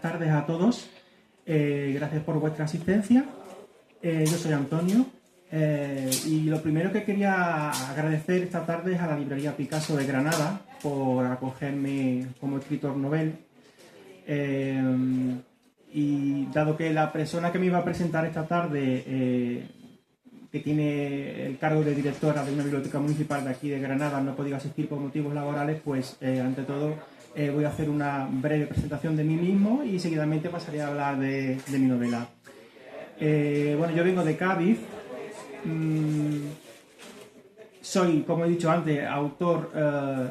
Buenas tardes a todos, gracias por vuestra asistencia. Yo soy Antonio y lo primero que quería agradecer esta tarde es a la librería Picasso de Granada por acogerme como escritor novel. Y dado que la persona que me iba a presentar esta tarde, que tiene el cargo de directora de una biblioteca municipal de aquí de Granada, no ha podido asistir por motivos laborales, pues ante todo voy a hacer una breve presentación de mí mismo y seguidamente pasaré a hablar de mi novela. Bueno, yo vengo de Cádiz. Soy, como he dicho antes, autor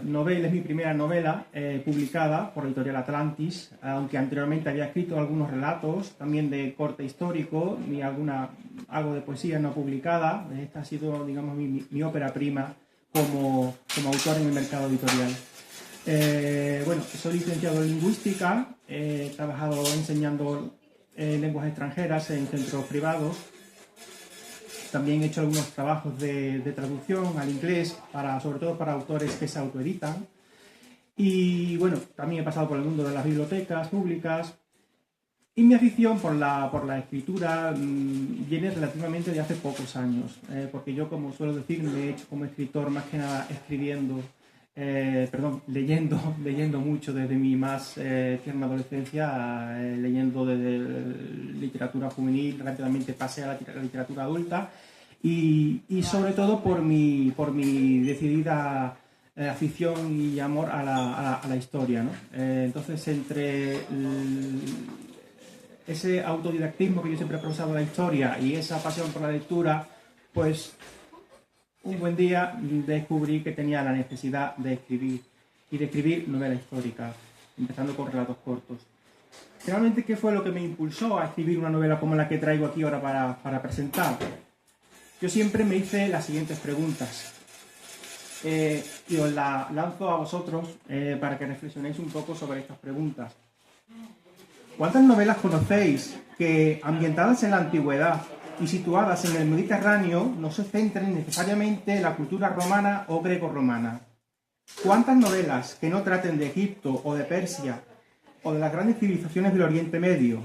novel, es mi primera novela publicada por la editorial Atlantis, aunque anteriormente había escrito algunos relatos, también de corte histórico y algo de poesía no publicada. Esta ha sido, digamos, mi ópera prima como autor en el mercado editorial. Bueno, soy licenciado en lingüística, he trabajado enseñando lenguas extranjeras en centros privados. También he hecho algunos trabajos de traducción al inglés, sobre todo para autores que se autoeditan. Y bueno, también he pasado por el mundo de las bibliotecas públicas. Y mi afición por la escritura viene relativamente de hace pocos años, porque yo, como suelo decir, me he hecho como escritor más que nada leyendo mucho desde mi más tierna adolescencia, leyendo desde literatura juvenil, rápidamente pasé a la literatura adulta y sobre todo por mi decidida afición y amor a la historia, ¿no? Entonces, entre ese autodidactismo que yo siempre he profesado de la historia y esa pasión por la lectura, pues un buen día descubrí que tenía la necesidad de escribir novela histórica, empezando con relatos cortos. Realmente, ¿qué fue lo que me impulsó a escribir una novela como la que traigo aquí ahora para presentar? Yo siempre me hice las siguientes preguntas y os la lanzo a vosotros para que reflexionéis un poco sobre estas preguntas. ¿Cuántas novelas conocéis que, ambientadas en la antigüedad y situadas en el Mediterráneo, no se centren necesariamente en la cultura romana o greco-romana? ¿Cuántas novelas que no traten de Egipto o de Persia o de las grandes civilizaciones del Oriente Medio?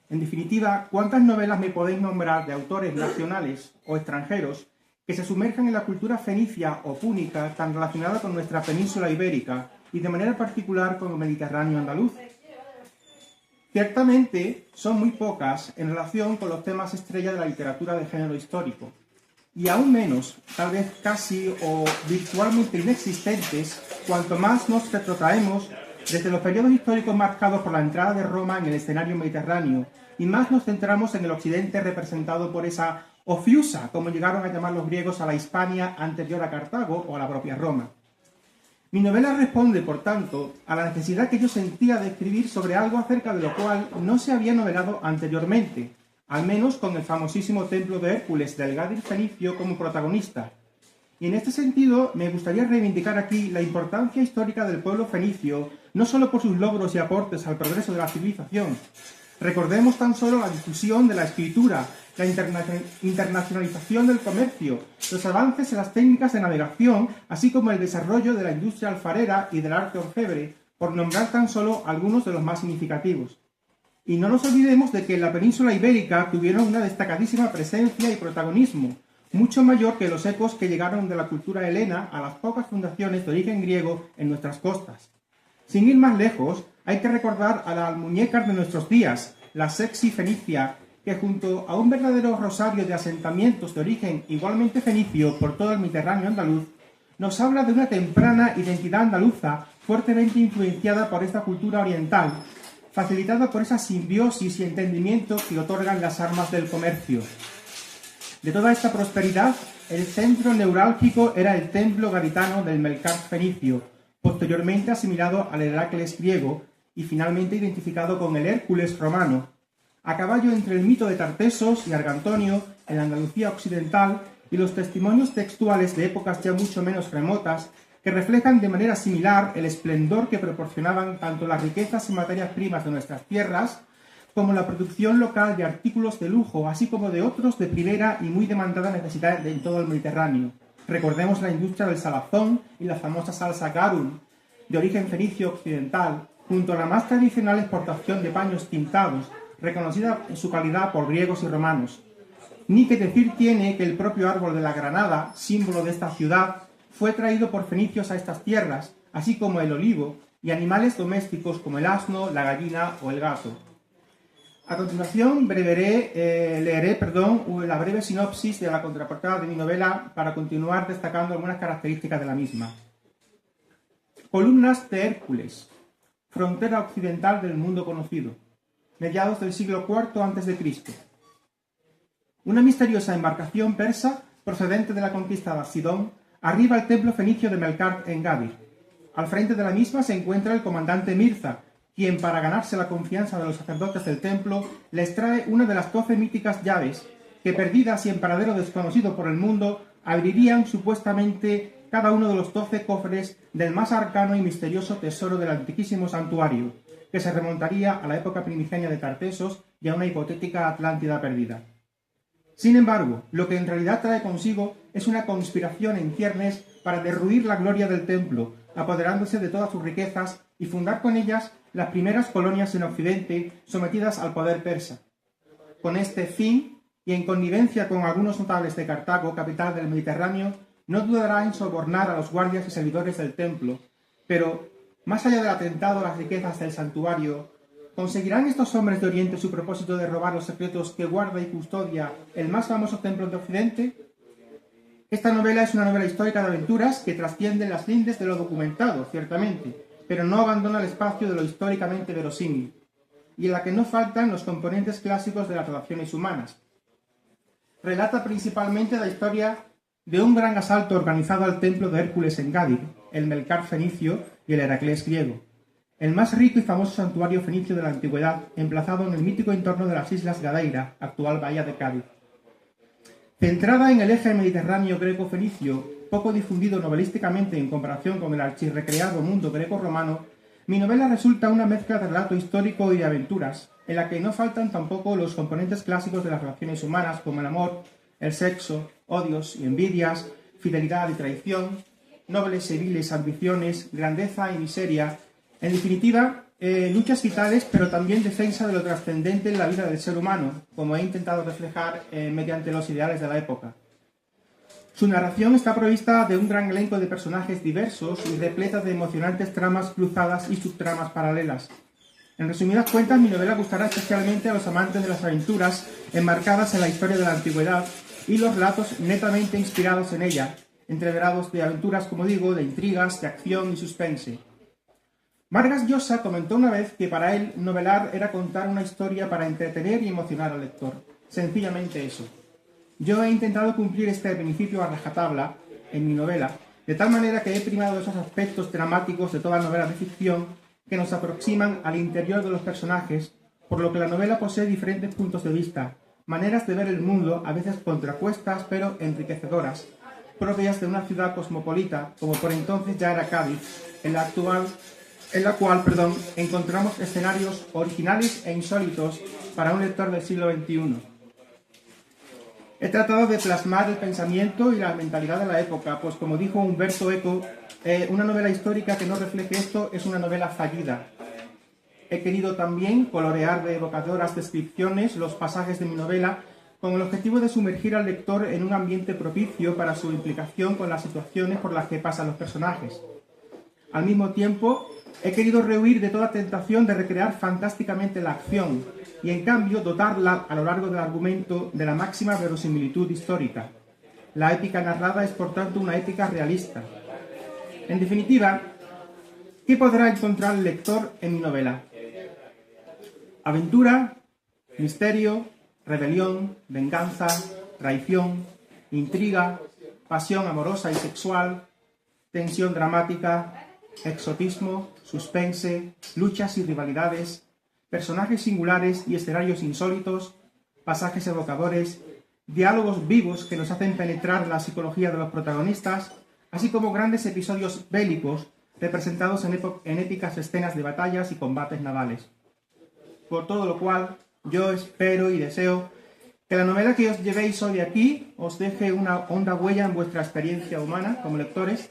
En definitiva, ¿cuántas novelas me podéis nombrar de autores nacionales o extranjeros que se sumerjan en la cultura fenicia o púnica tan relacionada con nuestra península ibérica y de manera particular con el Mediterráneo andaluz? Ciertamente son muy pocas en relación con los temas estrella de la literatura de género histórico, y aún menos, tal vez casi o virtualmente inexistentes, cuanto más nos retrotraemos desde los periodos históricos marcados por la entrada de Roma en el escenario mediterráneo, y más nos centramos en el occidente representado por esa Ofiusa, como llegaron a llamar los griegos a la Hispania anterior a Cartago o a la propia Roma. Mi novela responde, por tanto, a la necesidad que yo sentía de escribir sobre algo acerca de lo cual no se había novelado anteriormente, al menos con el famosísimo templo de Hércules del Gádor fenicio como protagonista. Y en este sentido me gustaría reivindicar aquí la importancia histórica del pueblo fenicio, no solo por sus logros y aportes al progreso de la civilización. Recordemos tan solo la difusión de la escritura, la internacionalización del comercio, los avances en las técnicas de navegación, así como el desarrollo de la industria alfarera y del arte orfebre, por nombrar tan solo algunos de los más significativos. Y no nos olvidemos de que en la península ibérica tuvieron una destacadísima presencia y protagonismo, mucho mayor que los ecos que llegaron de la cultura helena a las pocas fundaciones de origen griego en nuestras costas. Sin ir más lejos, hay que recordar a la almuñécar de nuestros días, la sexy fenicia, que junto a un verdadero rosario de asentamientos de origen igualmente fenicio por todo el Mediterráneo andaluz, nos habla de una temprana identidad andaluza fuertemente influenciada por esta cultura oriental, facilitada por esa simbiosis y entendimiento que otorgan las armas del comercio. De toda esta prosperidad, el centro neurálgico era el templo gaditano del Melcar fenicio, posteriormente asimilado al Heracles griego y finalmente identificado con el Hércules romano, a caballo entre el mito de Tartesos y Argantonio en la Andalucía occidental y los testimonios textuales de épocas ya mucho menos remotas que reflejan de manera similar el esplendor que proporcionaban tanto las riquezas y materias primas de nuestras tierras como la producción local de artículos de lujo, así como de otros de primera y muy demandada necesidad en todo el Mediterráneo. Recordemos la industria del salazón y la famosa salsa garum, de origen fenicio occidental, junto a la más tradicional exportación de paños tintados, reconocida en su calidad por griegos y romanos. Ni que decir tiene que el propio árbol de la granada, símbolo de esta ciudad, fue traído por fenicios a estas tierras, así como el olivo y animales domésticos como el asno, la gallina o el gato. A continuación leeré la breve sinopsis de la contraportada de mi novela para continuar destacando algunas características de la misma. Columnas de Hércules, frontera occidental del mundo conocido, mediados del siglo IV a.C. Una misteriosa embarcación persa procedente de la conquista de Sidón arriba al templo fenicio de Melkart en Gadir. Al frente de la misma se encuentra el comandante Mirza, quien, para ganarse la confianza de los sacerdotes del templo, les trae una de las 12 míticas llaves que, perdidas y en paradero desconocido por el mundo, abrirían supuestamente cada uno de los 12 cofres del más arcano y misterioso tesoro del antiquísimo santuario, que se remontaría a la época primigenia de Tartesos y a una hipotética Atlántida perdida. Sin embargo, lo que en realidad trae consigo es una conspiración en ciernes para derruir la gloria del templo, apoderándose de todas sus riquezas y fundar con ellas las primeras colonias en Occidente sometidas al poder persa. Con este fin, y en connivencia con algunos notables de Cartago, capital del Mediterráneo, no dudará en sobornar a los guardias y servidores del templo, pero, más allá del atentado a las riquezas del santuario, ¿conseguirán estos hombres de Oriente su propósito de robar los secretos que guarda y custodia el más famoso templo de Occidente? Esta novela es una novela histórica de aventuras que trasciende las lindes de lo documentado, ciertamente, pero no abandona el espacio de lo históricamente verosímil, y en la que no faltan los componentes clásicos de las relaciones humanas. Relata principalmente la historia de un gran asalto organizado al templo de Hércules en Gadir, el Melkart fenicio y el Heraclés griego, el más rico y famoso santuario fenicio de la antigüedad, emplazado en el mítico entorno de las islas Gadaira, actual bahía de Cádiz. Centrada en el eje mediterráneo greco-fenicio, poco difundido novelísticamente en comparación con el archirrecreado mundo greco-romano, mi novela resulta una mezcla de relato histórico y de aventuras, en la que no faltan tampoco los componentes clásicos de las relaciones humanas como el amor, el sexo, odios y envidias, fidelidad y traición, nobles y viles ambiciones, grandeza y miseria, en definitiva, luchas vitales, pero también defensa de lo trascendente en la vida del ser humano, como he intentado reflejar mediante los ideales de la época. Su narración está provista de un gran elenco de personajes diversos y repleta de emocionantes tramas cruzadas y subtramas paralelas. En resumidas cuentas, mi novela gustará especialmente a los amantes de las aventuras enmarcadas en la historia de la antigüedad y los relatos netamente inspirados en ella, entreverados de aventuras, como digo, de intrigas, de acción y suspense. Vargas Llosa comentó una vez que para él novelar era contar una historia para entretener y emocionar al lector. Sencillamente eso. Yo he intentado cumplir este principio a rajatabla en mi novela, de tal manera que he primado esos aspectos dramáticos de toda novela de ficción que nos aproximan al interior de los personajes, por lo que la novela posee diferentes puntos de vista, maneras de ver el mundo a veces contrapuestas pero enriquecedoras, propias de una ciudad cosmopolita, como por entonces ya era Cádiz, en la cual encontramos escenarios originales e insólitos para un lector del siglo XXI. He tratado de plasmar el pensamiento y la mentalidad de la época, pues como dijo Umberto Eco, una novela histórica que no refleje esto es una novela fallida. He querido también colorear de evocadoras descripciones los pasajes de mi novela con el objetivo de sumergir al lector en un ambiente propicio para su implicación con las situaciones por las que pasan los personajes. Al mismo tiempo, he querido rehuir de toda tentación de recrear fantásticamente la acción y, en cambio, dotarla a lo largo del argumento de la máxima verosimilitud histórica. La épica narrada es, por tanto, una épica realista. En definitiva, ¿qué podrá encontrar el lector en mi novela? Aventura, misterio, rebelión, venganza, traición, intriga, pasión amorosa y sexual, tensión dramática, exotismo, suspense, luchas y rivalidades, personajes singulares y escenarios insólitos, pasajes evocadores, diálogos vivos que nos hacen penetrar la psicología de los protagonistas, así como grandes episodios bélicos representados en épicas escenas de batallas y combates navales. Por todo lo cual, yo espero y deseo que la novela que os llevéis hoy aquí os deje una honda huella en vuestra experiencia humana como lectores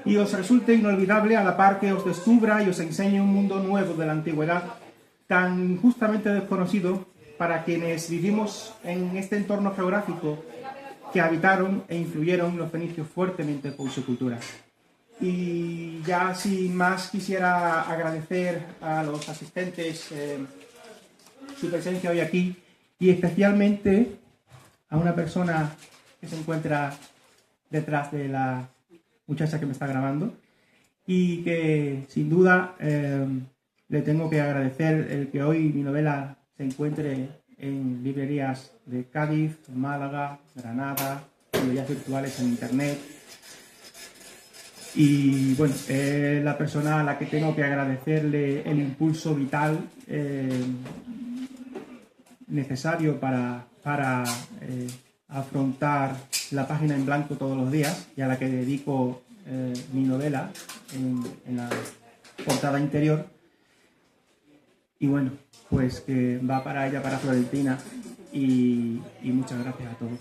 y os resulte inolvidable a la par que os descubra y os enseñe un mundo nuevo de la antigüedad, tan justamente desconocido para quienes vivimos en este entorno geográfico que habitaron e influyeron los fenicios fuertemente por su cultura. Y ya sin más quisiera agradecer a los asistentes su presencia hoy aquí y especialmente a una persona que se encuentra detrás de la muchacha que me está grabando y que sin duda le tengo que agradecer el que hoy mi novela se encuentre en librerías de Cádiz, Málaga, Granada, librerías virtuales en internet. Y bueno, es la persona a la que tengo que agradecerle el impulso vital necesario para afrontar la página en blanco todos los días y a la que dedico mi novela en la portada interior. Y bueno, pues que va para ella, para Florentina, y muchas gracias a todos.